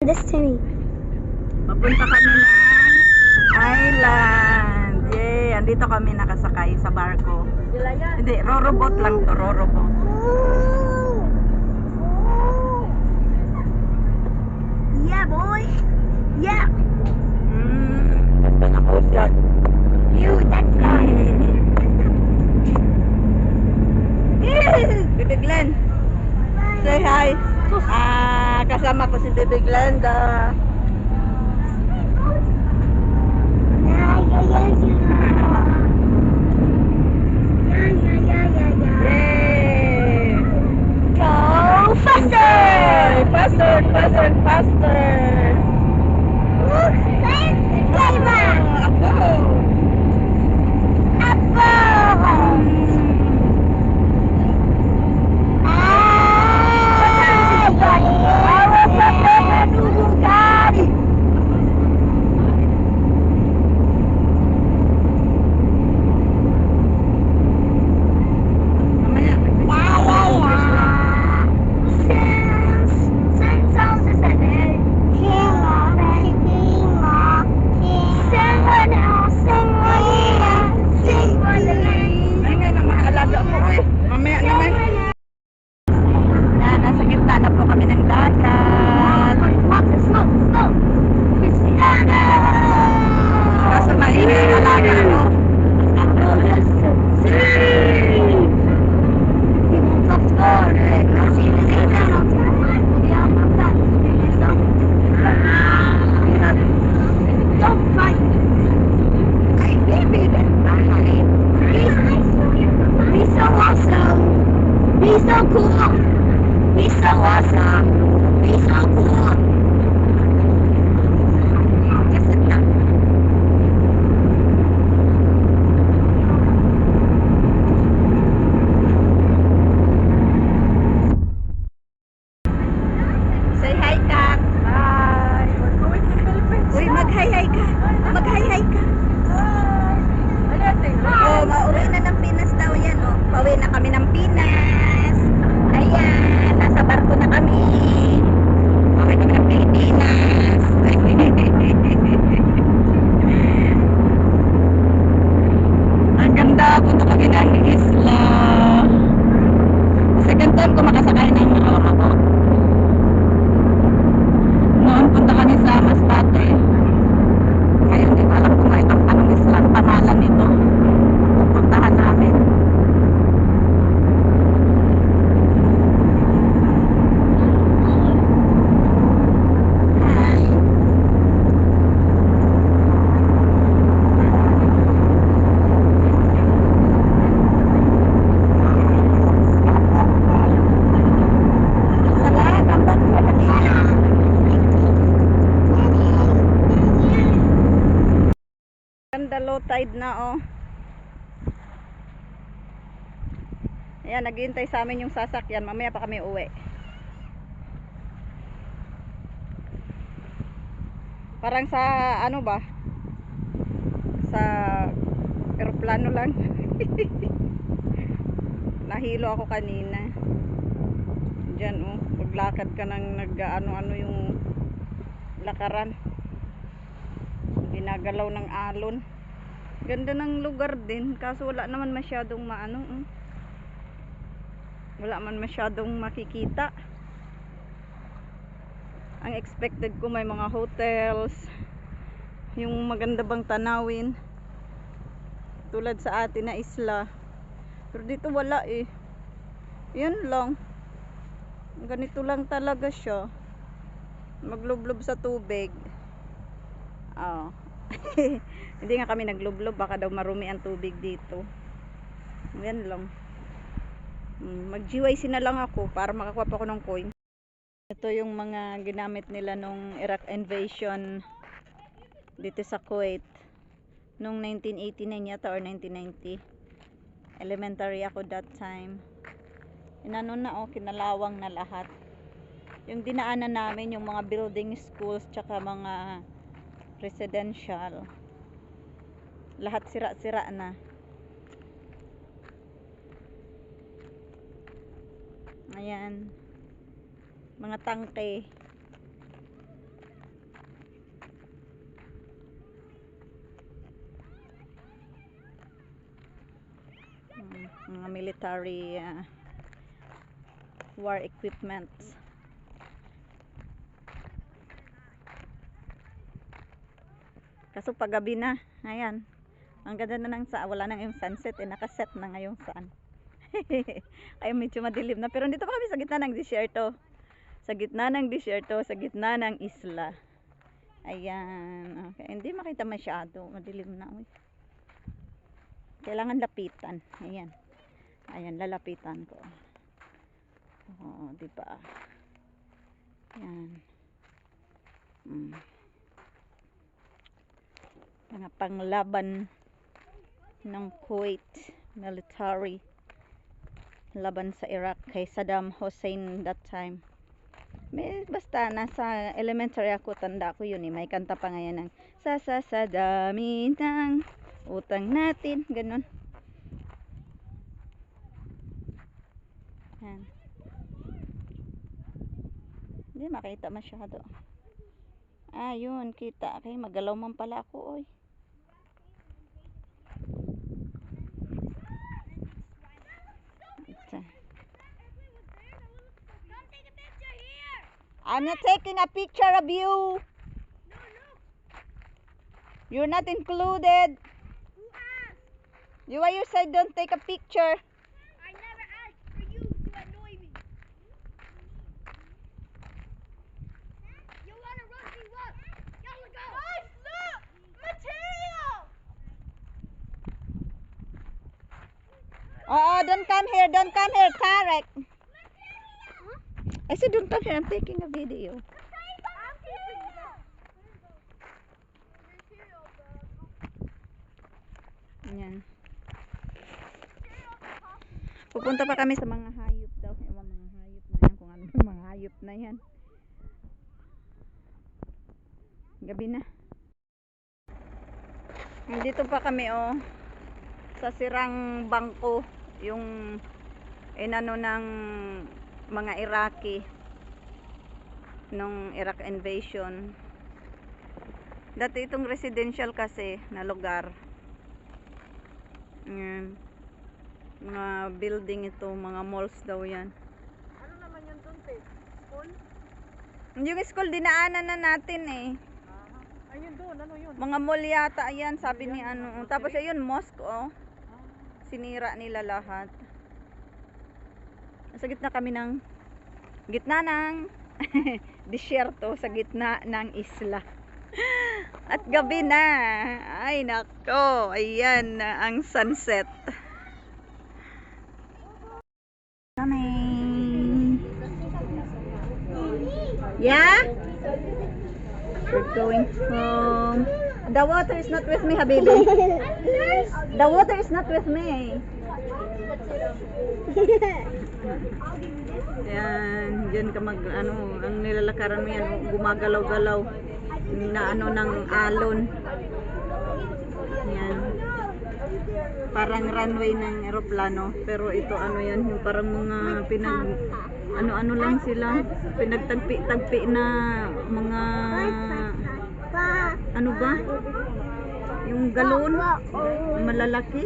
This to me. Papunta kami ng island. Yay! Andito kami nakasakay sa barko. Hindi, rorobot lang to, rorobot. Yeah, boy. Yeah. Ganda na ko siya. You, that guy. Baby Glenn, say hi. Kasama ko si Baby Glenda. Yeah, yeah, yeah, yeah. Yeah, yeah, yeah, yeah, yeah. Yay! Go faster! Faster, faster, faster! Look, thanks, driver. Ako! Mamaya naman. Nasa gitna na po kami ng dagat. Kaso mainit yung alaga, no? He's so cool. He's so awesome. He's so cool. Say hi, Kat. Bye. We're going to Philippines. Uy, mag-hi-hi ka. Mag-hi-hi ka. Oh, mauwi na ng Pinas daw yan, oh. Pauwi na kami ng Pinas. Ayan, nasa barko na kami. Pauwi kami ng Pilipinas. Ang ganda, punta kami ng isla. Second time ko makasakay ng ako. Noon punta kami sa Masbate. Ngayon di ko alam kung anong isla ang pangalan nito. Puntahan namin. Ganda, low tide na, oh. Ayan, naghihintay sa amin yung sasakyan. Mamaya pa kami uwi. Parang sa ano ba? Sa eroplano lang. Nahilo ako kanina. Diyan, oh. Paglakad ka ng nag-ano-ano yung lakaran. Ginagalaw ng alon. Ganda ng lugar din, kaso wala naman masyadong maano, wala man masyadong makikita. Ang expected ko may mga hotels, yung maganda bang tanawin tulad sa atin na isla, pero dito wala eh. Yan lang, ganito lang talaga siya, maglublob sa tubig. Oh. Hindi nga kami naglublob, baka daw marumi ang tubig dito. Yan lang. Mag-GYC na lang ako para makakuha pa ako ng coin. Ito yung mga ginamit nila nung Iraq invasion dito sa Kuwait nung 1989 yata or 1990. Elementary ako that time. Inano na, oh, kinalawang na lahat. Yung dinaanan namin, yung mga building schools tsaka mga residential, lahat sira-sira na. Ayan, mga tangke. military war equipment. Kaso paggabi na, ayan. Ang ganda na ng wala nang yung sunset, nakaset na ngayong sun. Ay medyo madilim na, pero dito pa kami sa gitna ng disyerto. Sa gitna ng disyerto, sa gitna ng isla. Ayan, okay. Hindi makita masyado, madilim na. Uy. Kailangan lapitan. Ayan. Ayan, lalapitan ko. Oh, di ba? Ayan. Mga panglaban ng Kuwait military laban sa Iraq kay Saddam Hussein that time. Basta nasa elementary ako, tanda ko yun eh. May kanta pa ngayon ng sa dami ng utang natin, ganun. Yan. Hindi makita masyado. Yun, kita. Okay, magalaw man pala ako, oy. I'm not taking a picture of you. You're not included. You why you said don't take a picture? I never asked for you to annoy me. You wanna rush me what? Yalla go. Guys, look! Material! Oh, don't come here, Tarek. I said don't come here, I'm taking a video. Ayan. Pupunta pa kami sa mga hayop daw. Ewan, mga hayop na yan. Kung ano yung mga hayop na yan. Gabi na. Dito pa kami oh. Sa sirang bangko. Yung inano ng mga Iraqi. Nung Iraq invasion. Dati itong residential kasi na lugar. Ayan. Mga building ito, mga malls daw yan. Ano naman yun dun, te? School? Yung school dinaanan na natin eh. Ayun doon, ano yun? Mga mall yata yan, sabi ni ano. Tapos ayun, mosque oh. Sinira nila lahat. Sa gitna kami ng disyerto, sa gitna ng isla. At gabi na. Ay nako, ayan na ang sunset. Coming. Yeah? We're going home. The water is not with me, Habibi. The water is not with me. Yan, diyan ka mag ano, ang nilalakaran mo yan, gumagalaw-galaw na ano ng alon. Yan. Parang runway ng eroplano, pero ito ano yan, yung parang mga ano lang sila, pinagtagpi-tagpi na mga ano ba? Yung galon malalaki.